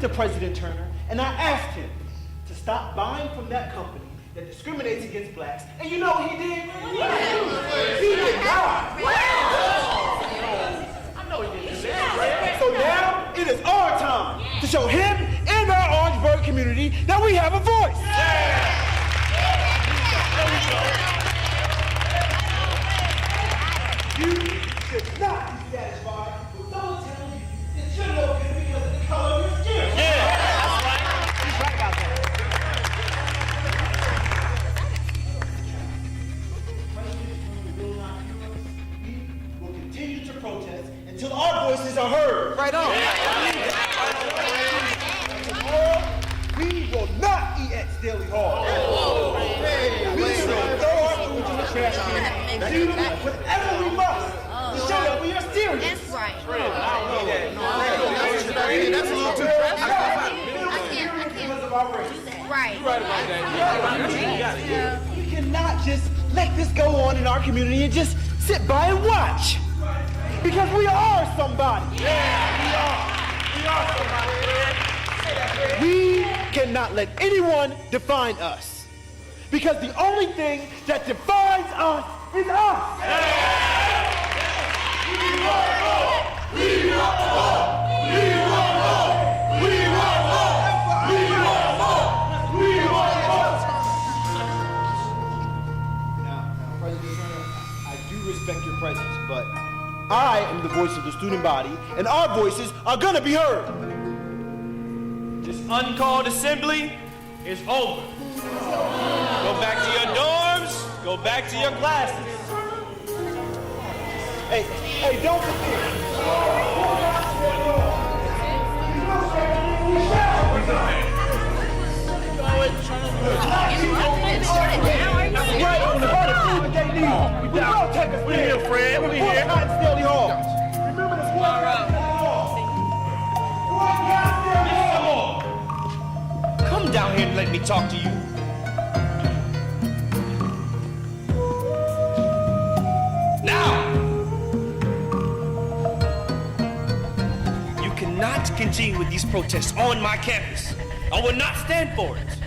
to President Turner and I asked him to stop buying from that company that discriminates against blacks. And you know what he did? He did not. I know he did. So now it is our time to show him and our Orangeburg community that we have a voice. You should not be satisfied with someone telling you that you're no good because of the color of your skin. Yeah, that's right. He's right about that. We will continue to protest until our voices are heard. Right on. We will not eat at Staley Hall. We will throw our food in the trash can and do whatever we must to show that we are serious. That's right. That's a little too I can't Because of our race. do that. Right. We cannot just let this go on in our community and just sit by and watch. Because we are somebody. We cannot let anyone define us. Because the only thing that defines us is us. Now, President Turner, I do respect your presence, but I am the voice of the student body, and our voices are gonna be heard. This uncalled assembly is over. Go back to your dorms. Go back to your classes. Hey, don't forget. Right on the other food that they need. We will take a stand. We here, Fred. We here. Not Staley Hall. Remember this one Staley Hall. Come down here and let me talk to you. Now, you cannot continue with these protests on my campus. I will not stand for it.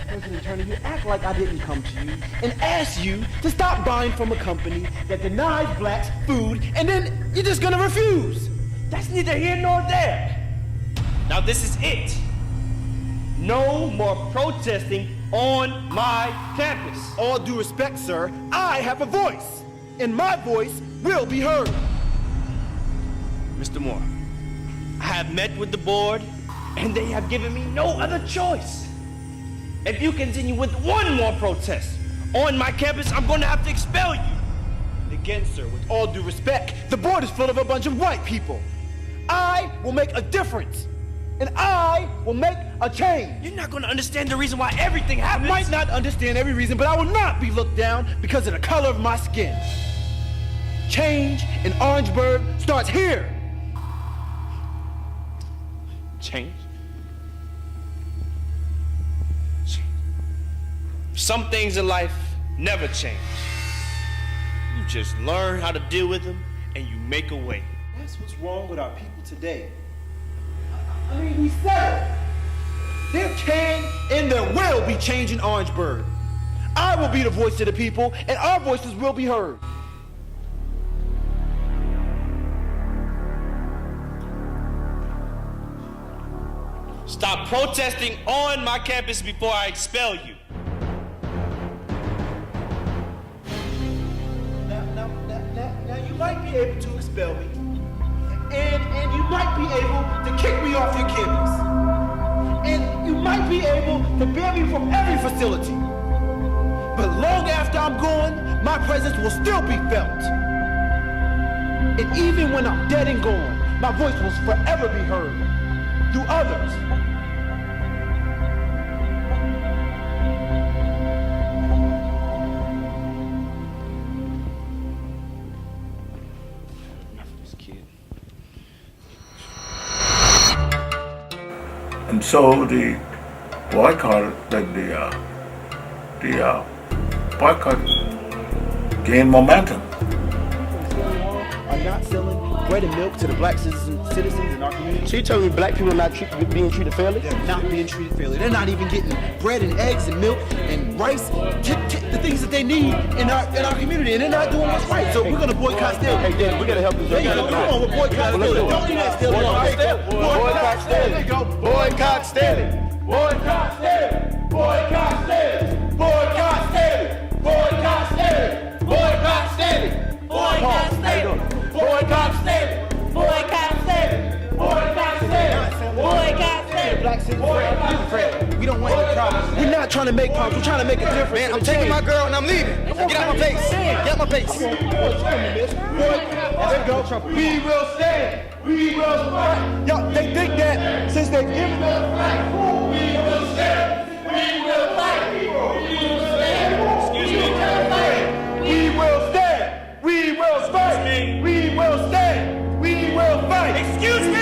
President Turner, you act like I didn't come to you and ask you to stop buying from a company that denies blacks food, and then you're just gonna refuse. That's neither here nor there. Now this is it. No more protesting on my campus. All due respect, sir, I have a voice, and my voice will be heard. Mr. Moore, I have met with the board, and they have given me no other choice. If you continue with one more protest on my campus, I'm going to have to expel you. And again, sir, with all due respect, the board is full of a bunch of white people. I will make a difference, and I will make a change. You're not going to understand the reason why everything I happens. might not understand every reason, but I will not be looked down because of the color of my skin. Change in Orangeburg starts here. Change? Some things in life never change. You just learn how to deal with them, and you make a way. That's what's wrong with our people today. I mean, we said it. There can and there will be change in Orangeburg. I will be the voice of the people, and our voices will be heard. Stop protesting on my campus before I expel you. Now you might be able to expel me, and you might be able to kick me off your campus, and you might be able to ban me from every facility. But long after I'm gone, my presence will still be felt. And even when I'm dead and gone, my voice will forever be heard through others. And so the boycott, the boycott gained momentum. are not selling bread and milk to the black citizens in our community. So you telling me black people are not being treated fairly? They're not being treated fairly. They're not even getting bread and eggs and milk and rice, the things that they need in our community, and they're not doing what's right. So we're gonna boycott Staley. Hey, Dan, we gotta help them. There you go. Come on, we'll boycott Staley. Don't do that, Staley. Boycott Staley. There you go. Boycott Staley. Boycott Staley. Boycott Staley. Boycott Staley. Boycott Staley. Boycott Staley. Boycott Staley. Boycott Staley. Boycott Staley. Boycott Staley. Boycott Staley. Black citizens. We don't want any problems. We're not trying to make problems. We're trying to make a difference. Man, I'm taking my girl and I'm leaving. Get out my face. Get out my face. There you go. We will stand. We will fight. Y'all, they think that since they've given us right, we will stand. We will fight. We will stand. Excuse me. We will stand. We will fight. We will stand. We will fight. Excuse me.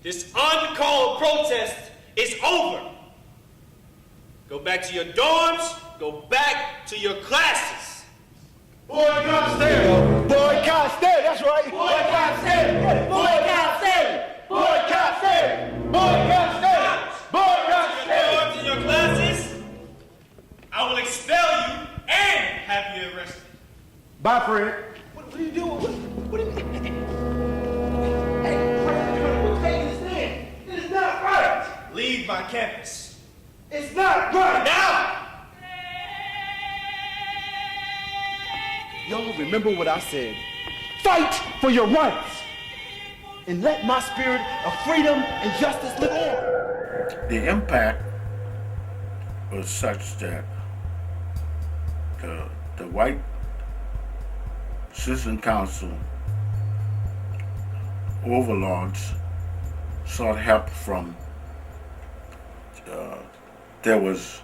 This uncalled protest is over. Go back to your dorms. Go back to your classes. Boycott Staley. Boycott Staley. That's right. Boycott Staley. Boycott Staley. Boycott Staley. Boycott Staley. Boycott Your Staley. dorms and your classes. I will expel you and have you arrested. Bye, Fred. What are you doing? What are you doing? Hey, Fred, we're taking this in. It is not right. Leave my campus. It's not right. Now! Y'all remember what I said. Fight for your rights. And let my spirit of freedom and justice live on. The impact was such that the white citizen council overlords sought help from, there was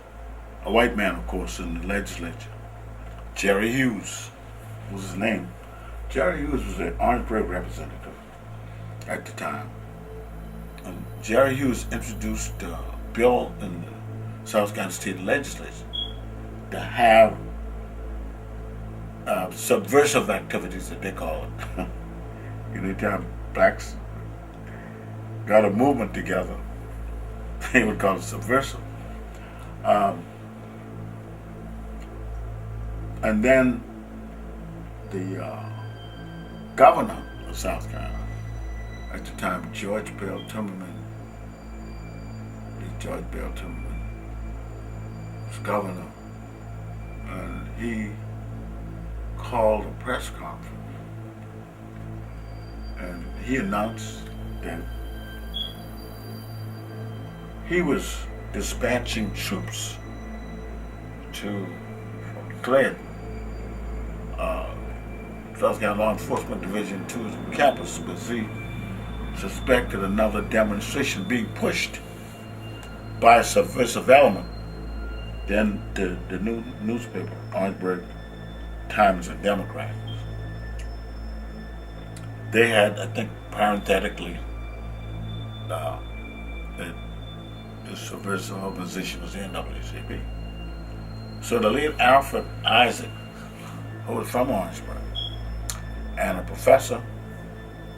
a white man, of course, in the legislature, Jerry Hughes was his name. Jerry Hughes was an Orangeburg representative at the time. And Jerry Hughes introduced a bill in the South Carolina State Legislature to have subversive activities, that they call it. Anytime blacks got a movement together, they would call it subversive. And then the governor of South Carolina at the time, George Bell Timmerman, was governor, and he called a press conference and he announced that he was dispatching troops to Clayton, South Carolina Law Enforcement Division to his campus, because he suspected another demonstration being pushed by a subversive element. Then the new newspaper, Orangeburg Times and Democrat, they had, I think, parenthetically, that the subversive opposition was the NAACP. So the late Alfred Isaac, who was from Orangeburg, and a professor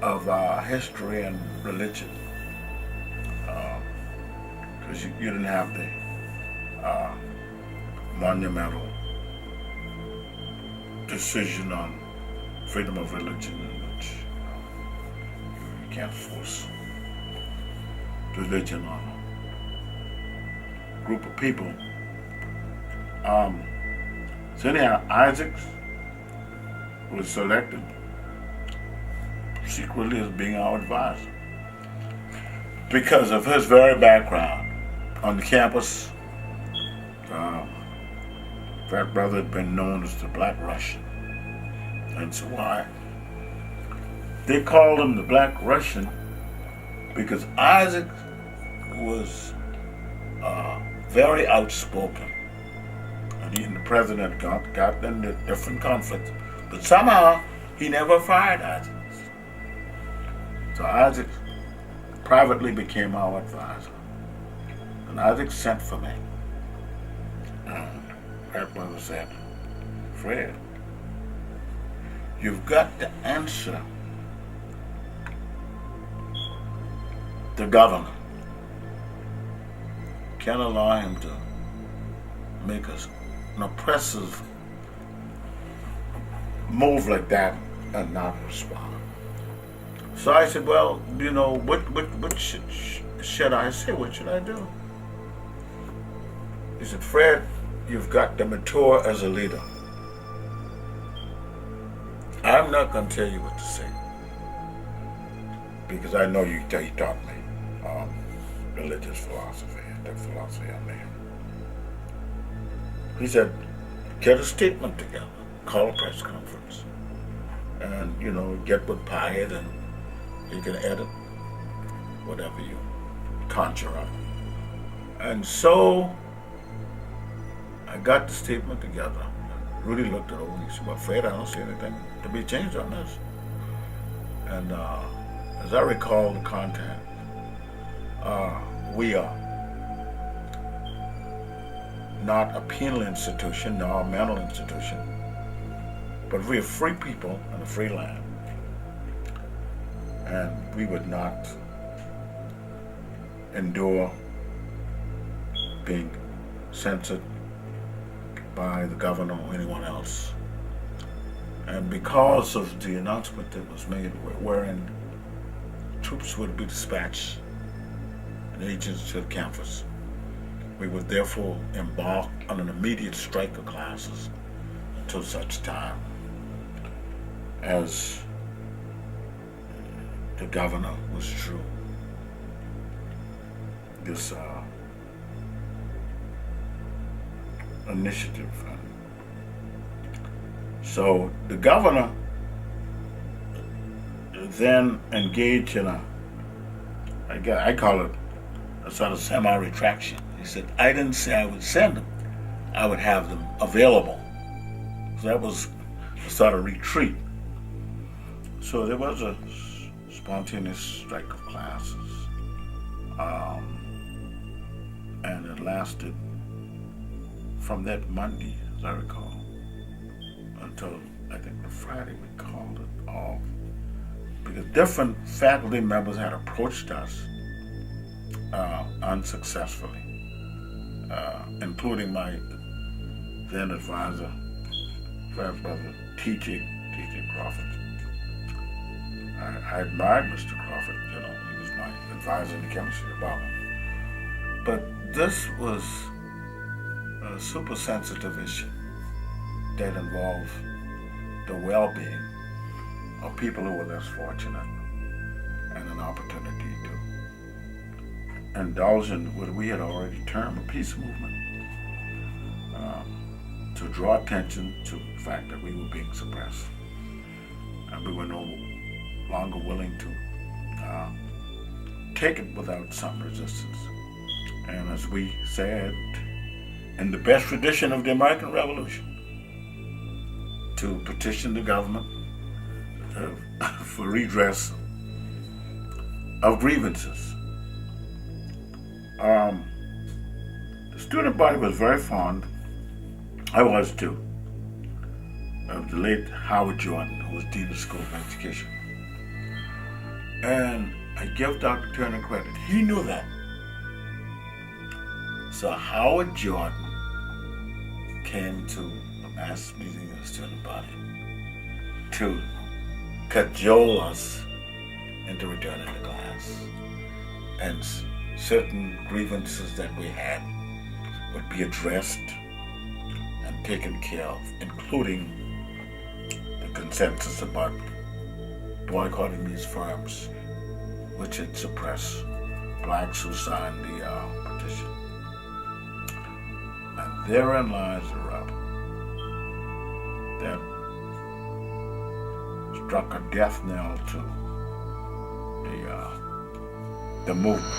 of history and religion, because you didn't have the monumental decision on freedom of religion, in which you can't force religion on a group of people. So anyhow, Isaacs was selected secretly as being our advisor because of his very background on the campus. That brother had been known as the Black Russian. And so why? They called him the Black Russian because Isaac was very outspoken. And he and the president got into different conflicts. But somehow, he never fired Isaac. So Isaac privately became our advisor. And Isaac sent for me. And that brother said, Fred, You've got to answer the governor. Can't allow him to make an oppressive move like that and not respond. So I said, well, you know, what should I say? What should I do? He said, Fred, you've got to mature as a leader. I'm not going to tell you what to say, because I know he taught me religious philosophy, the philosophy of man. He said, get a statement together, call a press conference, and, you know, get with Piatt, and you can edit whatever you conjure up. And so I got the statement together. Rudy looked it over and he said, well, Fred, I don't see anything to be changed on this. And as I recall the content, we are not a penal institution nor a mental institution, but we're free people in a free land. And we would not endure being censored by the governor or anyone else. And because of the announcement that was made wherein troops would be dispatched and agents to the campus, we would therefore embark on an immediate strike of classes until such time as the governor was true. This initiative. So the governor then engaged in I call it a sort of semi-retraction. He said, I didn't say I would send them. I would have them available. So that was a sort of retreat. So there was a spontaneous strike of classes. And it lasted from that Monday, as I recall, until I think the Friday we called it off. Because different faculty members had approached us unsuccessfully, including my then advisor, Fred brother T.J. Crawford. I admired Mr. Crawford, you know, he was my advisor in the chemistry department. But this was a super sensitive issue that involved the well-being of people who were less fortunate and an opportunity to indulge in what we had already termed a peace movement, to draw attention to the fact that we were being suppressed and we were no longer willing to take it without some resistance. And as we said, in the best tradition of the American Revolution, to petition the government for redress of grievances. The student body was very fond, I was too, of the late Howard Jordan, who was Dean of the School of Education. And I give Dr. Turner credit. He knew that. So Howard Jordan came to a mass meeting of the student body to cajole us into returning to class. And certain grievances that we had would be addressed and taken care of, including the consensus about boycotting these firms, which had suppressed blacks who signed the petition. And therein lies the rub that struck a death knell to the movement.